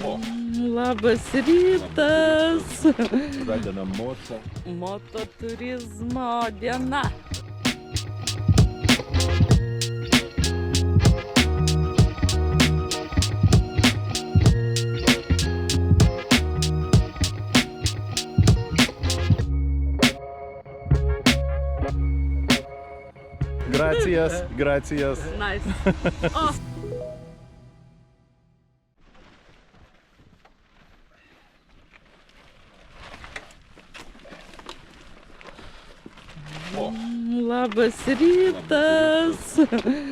Labas rytas. Pradedam mocą. Mototurizmo diena. Gracias. Nice. O, labas rytas.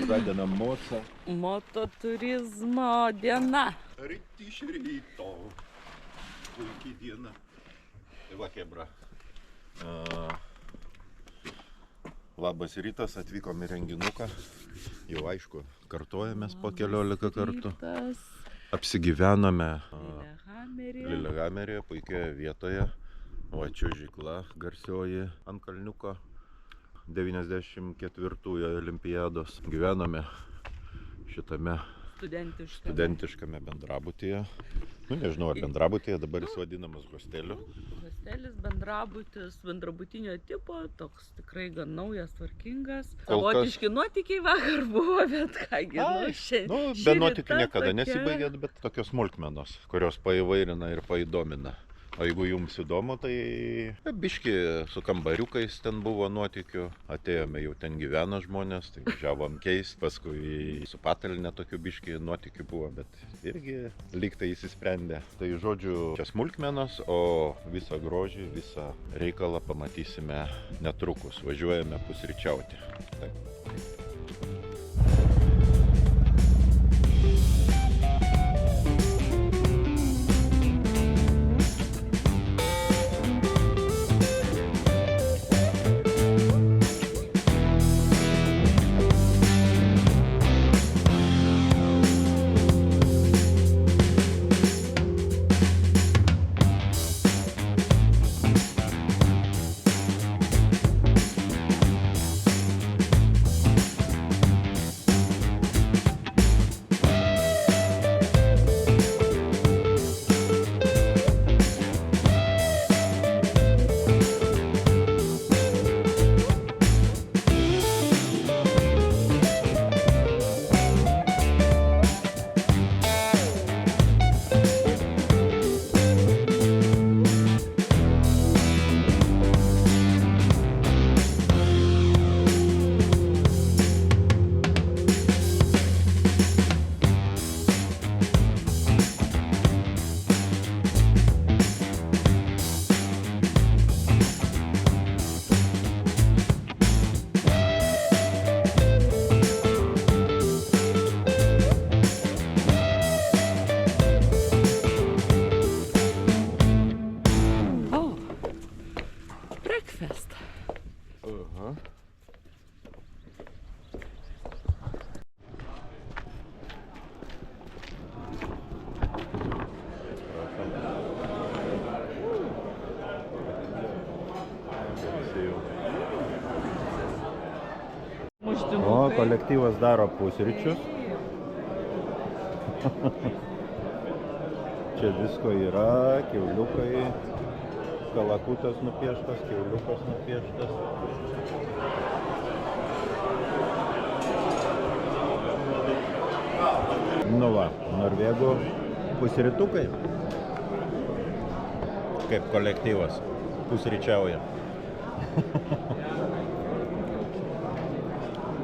Pradedam mocą. Mototurizmo diena. Ryte iš ryto. Puikiai diena. Tai va, chebra. Labas rytas, atvykom į renginuką. Jau aišku, kartojamės po 15 kartų. Rytas. Apsigyvenome Lillehammeryje. Lillehammeryje, puikioje vietoje. Va, čiuožykla garsioji ant kalniuko 94-ųjų olimpiados. Gyvenome šitame studentiškame bendrabutyje. Nu, nežinau, ar bendrabutyje, dabar jis vadinamas hosteliu. Hostelis, bendrabutis, bendrabutinio tipo, toks tikrai gan naujas, tvarkingas. Kol kas- Savotiški nuotykiai vakar buvo, bet kągi, Be nuotykių niekada nesibaigė, bet tokios smulkmenos, kurios paįvairina ir paįdomina. O jeigu jums įdomu, tai biški su kambariukais ten buvo nuotykių. Atėjome, jau ten gyvena žmonės, tai važiavom keist. Paskui su patalne tokių biški nuotykių buvo, bet irgi lyg tai įsisprendė. Tai žodžiu, čia smulkmenos, o visą grožį, visą reikalą pamatysime netrukus. Važiuojame pusryčiauti. Taip. Breakfast. Aha. O, kolektyvas daro pusryčius. Čia visko yra, kiauliukai, kalakutas nupieštas, kiauliukas nupieštas. Nu va, norvegų pusrytukai. Kaip kolektyvas pusryčiauja.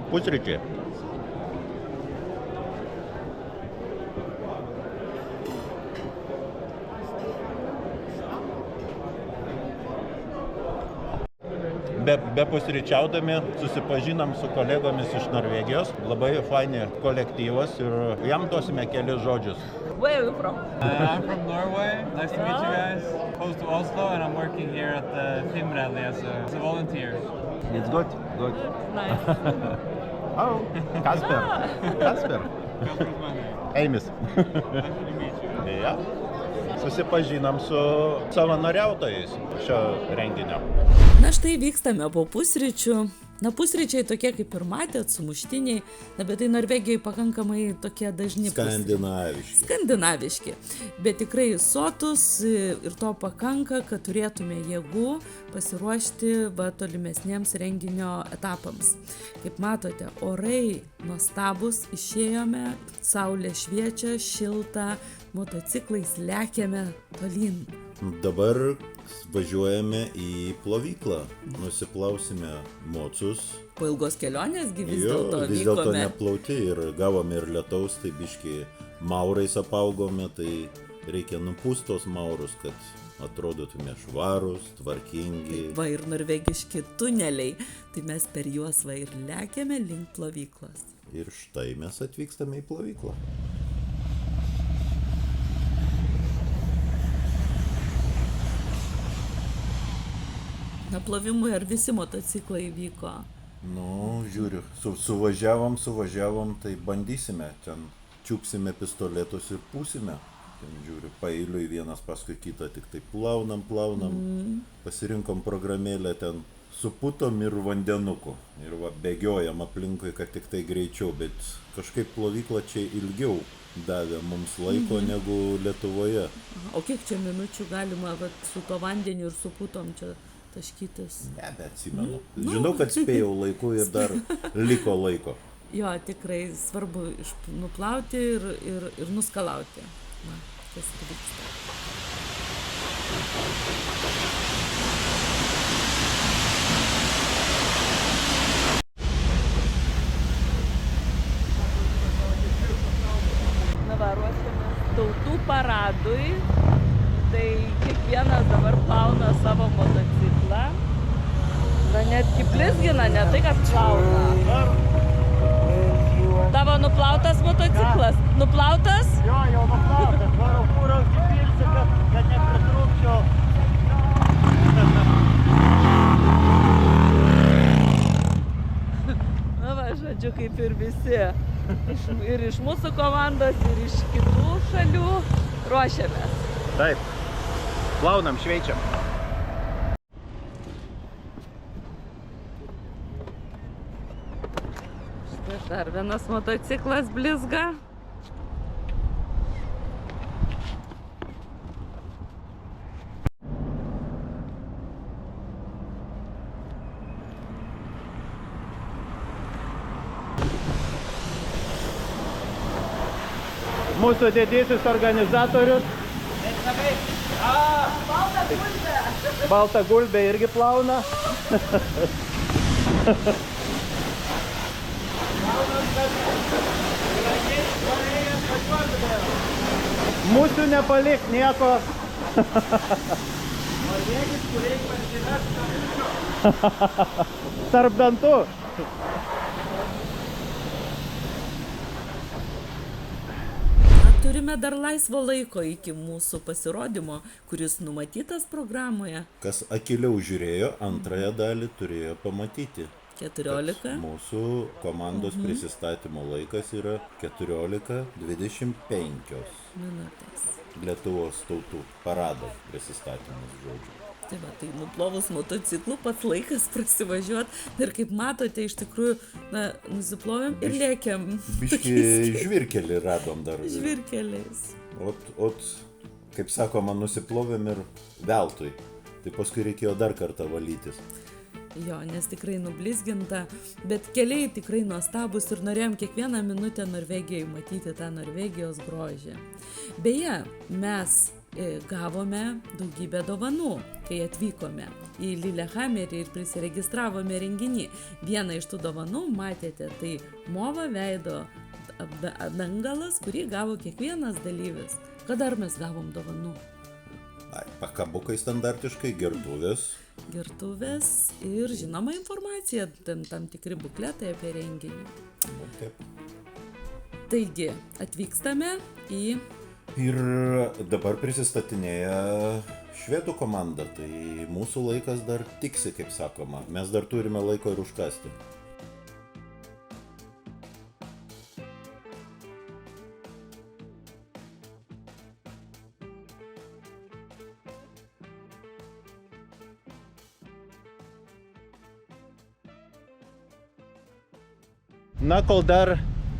Pusryčiai. Be pusryčiaudami susipažinom su kolegomis iš Norvegijos. Labai faini kolektyvas ir jam duosime kelis žodžius. Where are you from? I'm from Norway. Nice to meet you guys. Close to Oslo, and I'm working here at the Film Rally as a volunteer. It's good. Nice. Oh, Kasper. Kasper's my name. Eimis. Nice to meet you. Ja. Susipažinam su savanoriautojais šio renginio. Na štai vykstame po pusryčių. Na, pusryčiai tokie kaip ir matėt, sumuštiniai, na, bet tai Norvegijoje pakankamai tokie dažni skandinaviški. Bet tikrai sotus ir to pakanka, kad turėtume jėgų pasiruošti tolimesniems renginio etapams. Kaip matote, orai nuostabus, išėjome, saulė šviečia, šilta, motociklais lekiame tolyn. Dabar važiuojame į plovyklą, nusiplausime mocus. Po ilgos kelionės vis dėlto neplauti ir gavome ir lietaus, tai biški maurais apaugome, tai reikia nupūst tos maurus, kad atrodytume švarus, tvarkingi. Va ir norvegiški tuneliai, tai mes per juos ir lekiame link plovyklos. Ir štai mes atvykstame į plovyklą. Na, plovimui ar visi motociklai vyko? Nu, žiūriu, suvažiavom, tai bandysime, ten čiupsime pistoletus ir pūsime. Ten žiūriu, paeiliui vienas paskui kitą, tik tai plaunam. Pasirinkom programėlę ten su putom ir vandenuku. Ir bėgiojam aplinkui, kad tik tai greičiau, bet kažkaip plovykla čia ilgiau davė mums laiko negu Lietuvoje. O kiek čia minučių galima su to vandeniu ir su putom čia taškytis? Nebeatsimenu. Žinau, kad spėjau laiku ir dar liko laiko. Jo, tikrai svarbu nuplauti ir nuskalauti. Na, kas vyksta. Na va, ruošiamės tautų paradui. Tai kiekvienas dabar plauna savo motociklą. Na, netgi blizgina, ne tai, kad plauna. Tavo nuplautas motociklas? Nuplautas? Jo, jau nuplautas. Varau kūrą užsipilsi, kad nepritrūkčiau. Na va, žodžiu, kaip ir visi. Ir iš mūsų komandos, ir iš kitų šalių ruošiamės. Taip. Plaunam, šveičiam. Štai dar vienas motociklas blizga. Mūsų didysis organizatorius. Balta gulbė irgi plauna. Mūsų nepalik nieko. Tarp dantų. Turime dar laisvo laiko iki mūsų pasirodymo, kuris numatytas programoje. Kas akiliau žiūrėjo, antrąją dalį turėjo pamatyti. 14. Mūsų komandos prisistatymo laikas yra 14:25 minutės. Lietuvos tautų parado prisistatymas, žodžiu. Tai va, tai nuplovus motociklų pats laikas prasivažiuoti. Ir kaip matote, iš tikrųjų, nusiplovėm ir lėkiam. Biški žvirkelį radom dar. Žvirkeliais. Ot, kaip sakoma, nusiplovėm ir veltui. Tai paskui reikėjo dar kartą valytis. Jo, nes tikrai nublizginta, bet keliai tikrai nuostabus ir norėjom kiekvieną minutę Norvegijoje matyti tą Norvegijos grožį. Beje, mes gavome daugybę dovanų, kai atvykome į Lillehammerį ir prisiregistravome renginį. Vieną iš tų dovanų matėte, tai Mova veido dangalas, kurį gavo kiekvienas dalyvis. Ką dar mes gavom dovanų? Pakabukai standartiškai, gertuvės ir žinoma informacija, tam tikri bukletai apie renginį. Taip. Taigi, atvykstame į... Ir dabar prisistatinėja švedų komanda, tai mūsų laikas dar tiksi, kaip sakoma. Mes dar turime laiko ir užkasti. Na, kol dar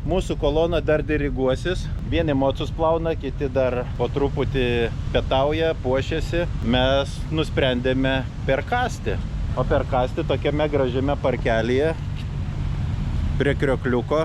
mūsų kolona dar diriguosis, vieni mocus plauna, kiti dar po truputį pietauja, puošiasi, mes nusprendėme perkasti. O perkasti tokiame gražiame parkelyje prie kriokliuko.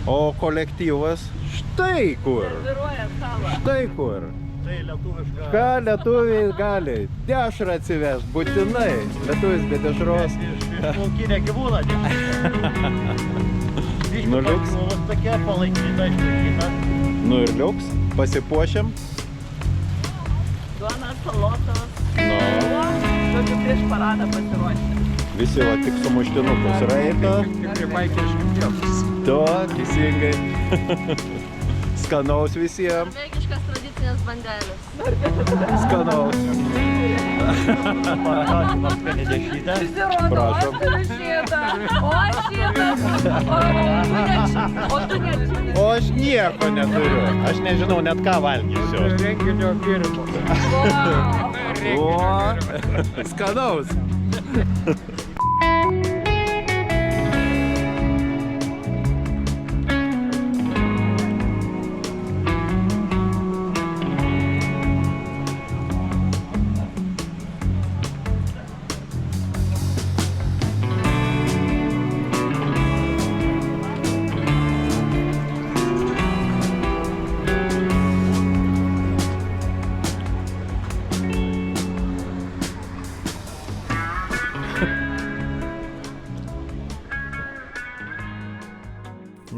O kolektyvas štai kur. Štai kur. Tai lietuviška. Ką lietuviai gali? Dešrą atsiveš, būtinai. Lietuvis be dešros. Iš laukinė gyvūna. Nu, liuks. Tokia palaikyta, išlaikyta. Nu ir liuks. Pasipuošiam. Duona, salotos. Nu. Žodžiu, prieš paradą pasiruošti. Visi va tik sumuštinukus raito. To, teisingai. Skanaus visiems. Norvegiškas tradicinės bandelės. Skanaus. Paragavimas skani dešrytę. Prašom. O aš nieko neturiu. Aš nežinau net ką valgysiu. Renginio pirmo. O, skanaus.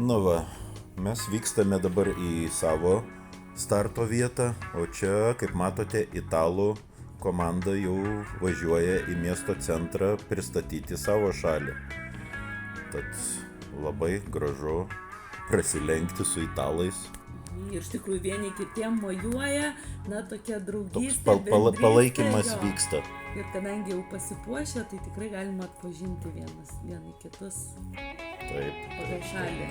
Nu va, mes vykstame dabar į savo starto vietą, o čia, kaip matote, italų komanda jau važiuoja į miesto centrą pristatyti savo šalį. Tad labai gražu prasilenkti su italais. Ir iš tikrųjų vieni kitiem mojuoja, na tokia draugystė, Toks palaikymas vyksta. Ir kadangi jau pasipuošę, tai tikrai galima atpažinti vieni kitus Taip. pagal šalį.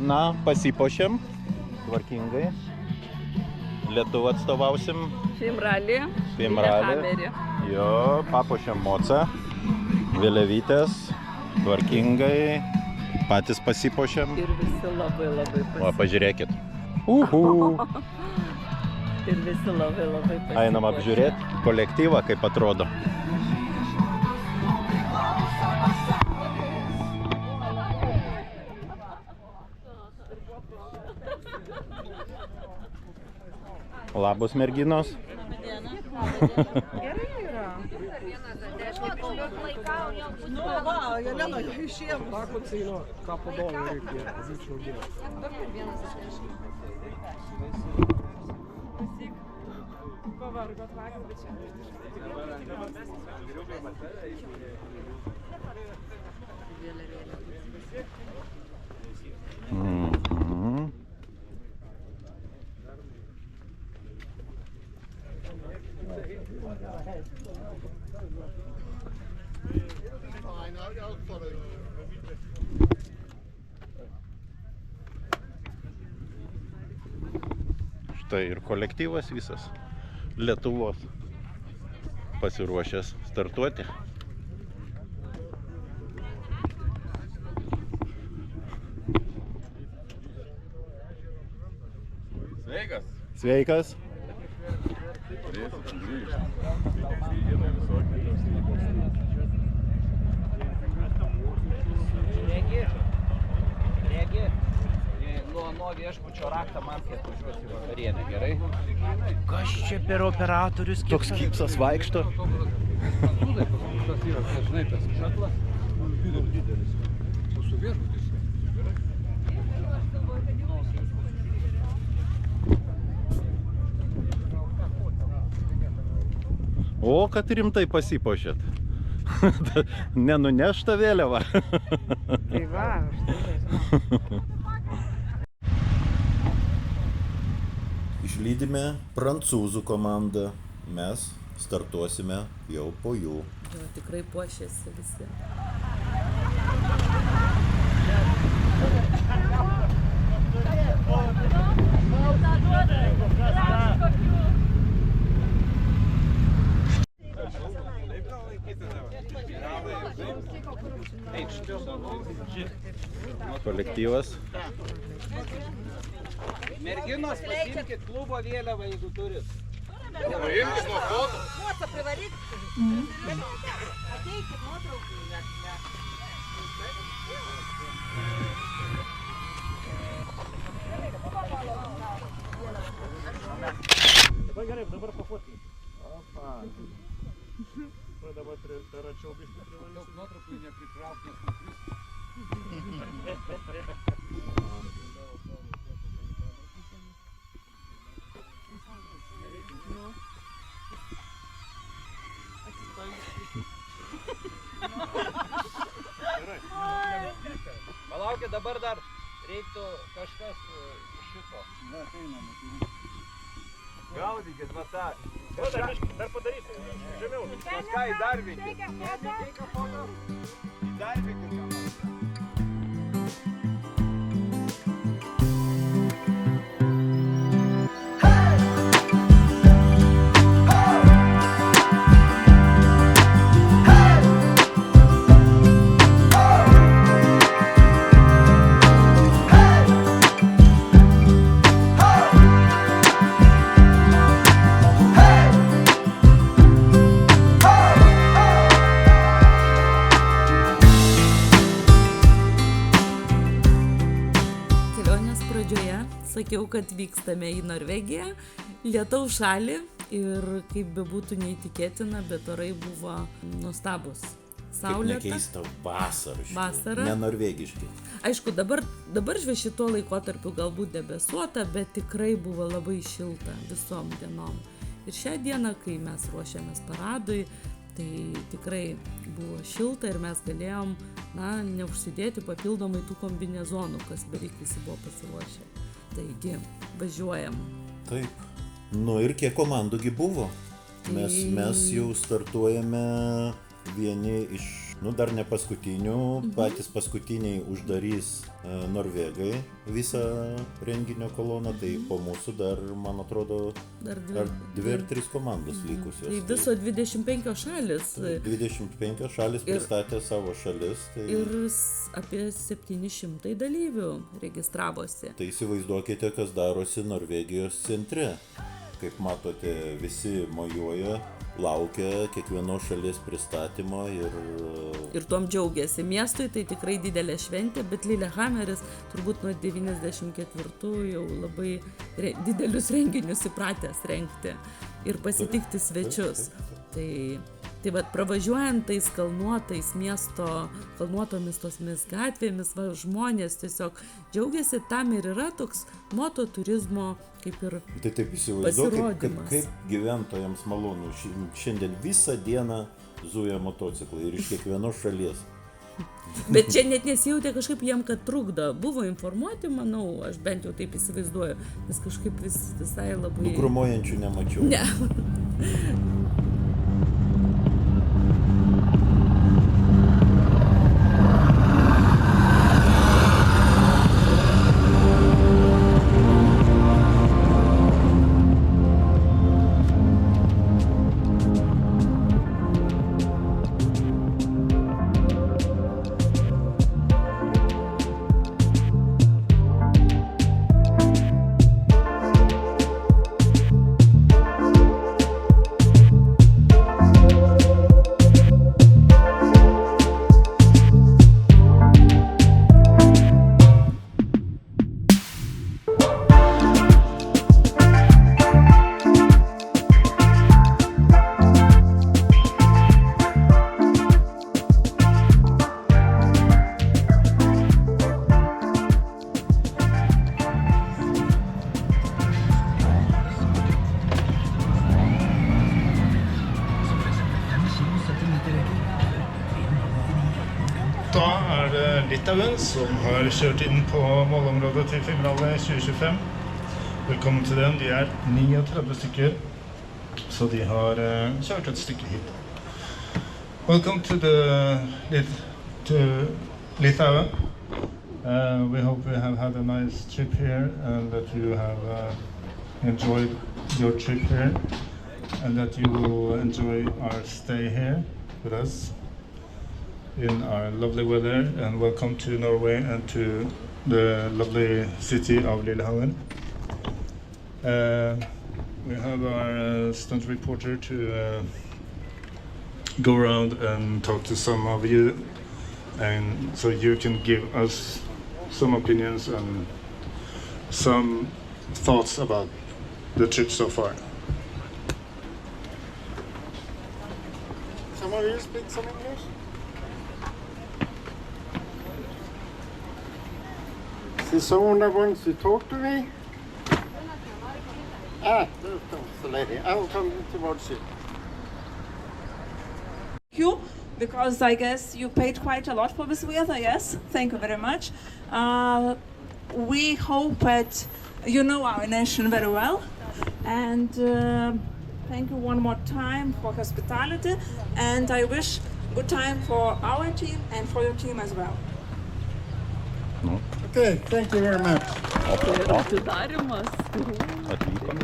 Na, pasipuošiam tvarkingai. Lietuvą atstovausim. Fimralį. Fimralį. Jo, papuošiam mocą. Vėliavytės. Tvarkingai. Patys pasipuošiam. Ir visi labai O, pažiūrėkit. Ir visi labai pasipuošę. Einam apžiūrėti kolektyvą, kaip atrodo. Labos merginos. Mhm. Štai ir kolektyvas visas Lietuvos pasiruošęs startuoti. Sveikas. Sveikas. Regi, nuo viešbučio raktą man, kai atvažiuosi į vakarienę, gerai? Kas čia per operatorius? Toks kypsas vaikšto. O, kad rimtai pasipuošėt. Nenunešta vėliava. Tai va, štai. Išlydime prancūzų komandą. Mes startuosime jau po jų. Jo, tikrai puošėsi visi. Kolektyvas. Merginos, pasiimkit klubo vėliavą, jeigu turit. Nuotrauką privaryk. Ateikit nuotraukų. Dabar gerai, dabar pafotkink. Opa. Dabar račiau biškį privalysiu. Daug nuotraukų nepritrauk, nes nukris. Palaukit, dabar dar reiktų kažkas šito. Gaudykit, va tą. Dar padarysiu, žemiau. Kažką įdarbykit. Įdarbykit ką nors. Sakiau, kad vykstame į Norvegiją, lietaus šalį ir kaip bebūtų neįtikėtina, bet orai buvo nuostabus. Saulėta. Kaip nekeista, vasara. Ne norvegiški. Aišku, dabar šituo laikotarpiu galbūt debesuota, bet tikrai buvo labai šilta visom dienom. Ir šią dieną, kai mes ruošėmės paradui, tai tikrai buvo šilta ir mes galėjom, neužsidėti papildomai tų kombinezonų, kas beveik visi buvo pasiruošę. Taigi, važiuojam. Taip. Nu ir kiek komandųgi buvo? Mes jau startuojame vieni iš, dar ne paskutinių, patys paskutiniai uždarys Norvegai visą renginio koloną, tai po mūsų dar, man atrodo, dar 2 ar 3 komandos likusios. Tai viso 25 šalis. 25 šalis pristatė savo šalis. Tai... Ir apie 700 dalyvių registravosi. Tai įsivaizduokite, kas darosi Norvegijos centre. Kaip matote, visi mojuoja laukia kiekvienos šalies pristatymo Ir tuom džiaugiasi. Miestui tai tikrai didelė šventė, bet Lillehammeris turbūt nuo 94 jau labai didelius renginius įpratęs rengti ir pasitikti svečius. Tai vat pravažiuojant tais kalnuotomis tosmis gatvėmis, žmonės tiesiog džiaugiasi, tam ir yra toks mototurizmo kaip ir tai taip įsivaizduoju, pasirodymas. kaip gyventojams malonu. Šiandien visą dieną zuja motociklai ir iš kiekvienos šalies. Bet čia net nesijautė kažkaip jiem, kad trukdo. Buvo informuoti, manau, aš bent jau taip įsivaizduoju, nes kažkaip visai labai... Grumuojančių nemačiau. Ne. Da det Litauen som har kjørt inn på målområdet til Fimrally 2025. Velkommen til dem. De 39 stykker, så de har kjørt et stykke hit. Welcome to Litauen. We hope you have had a nice trip here and that you have enjoyed your trip here and that you will enjoy our stay here with us in our lovely weather, and welcome to Norway and to the lovely city of Lillehammer. We have our stunt reporter to go around and talk to some of you, and so you can give us some opinions and some thoughts about the trip so far. Some of you speak some English? Is someone that wants to talk to me? There comes the lady. I will come towards you. You, because I guess you paid quite a lot for this weather, yes? Thank you very much. We hope that you know our nation very well, and thank you one more time for hospitality, and I wish good time for our team and for your team as well. Okay, thank you very much. Atidarymas. Atvykome.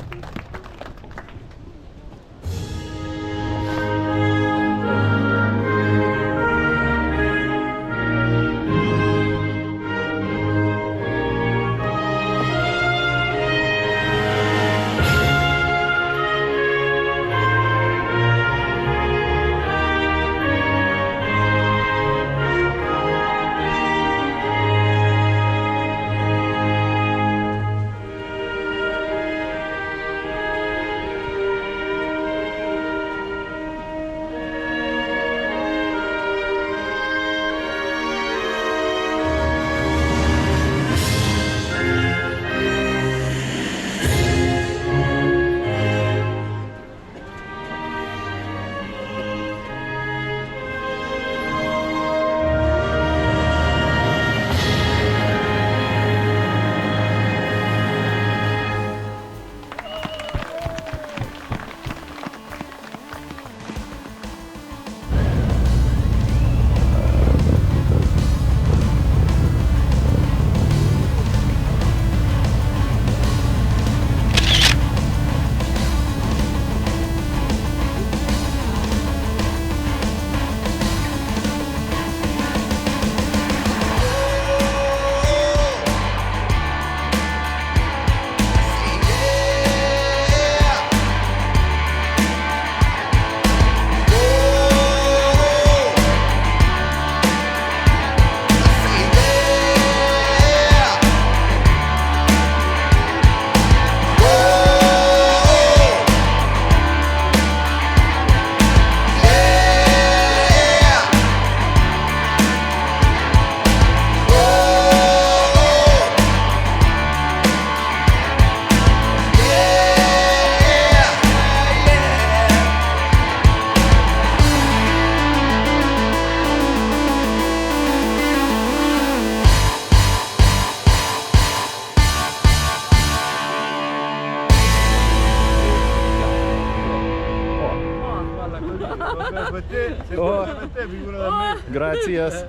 O,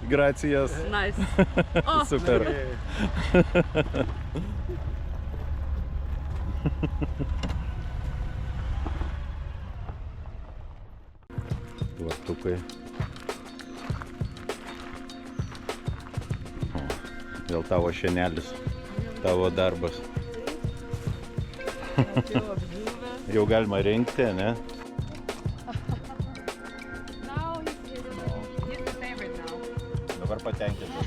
gracijas. Nice. Super. Tvartukai. Vėl tavo šienelis, tavo darbas. Jau galima rinkti, ne? Dabar patenkintas.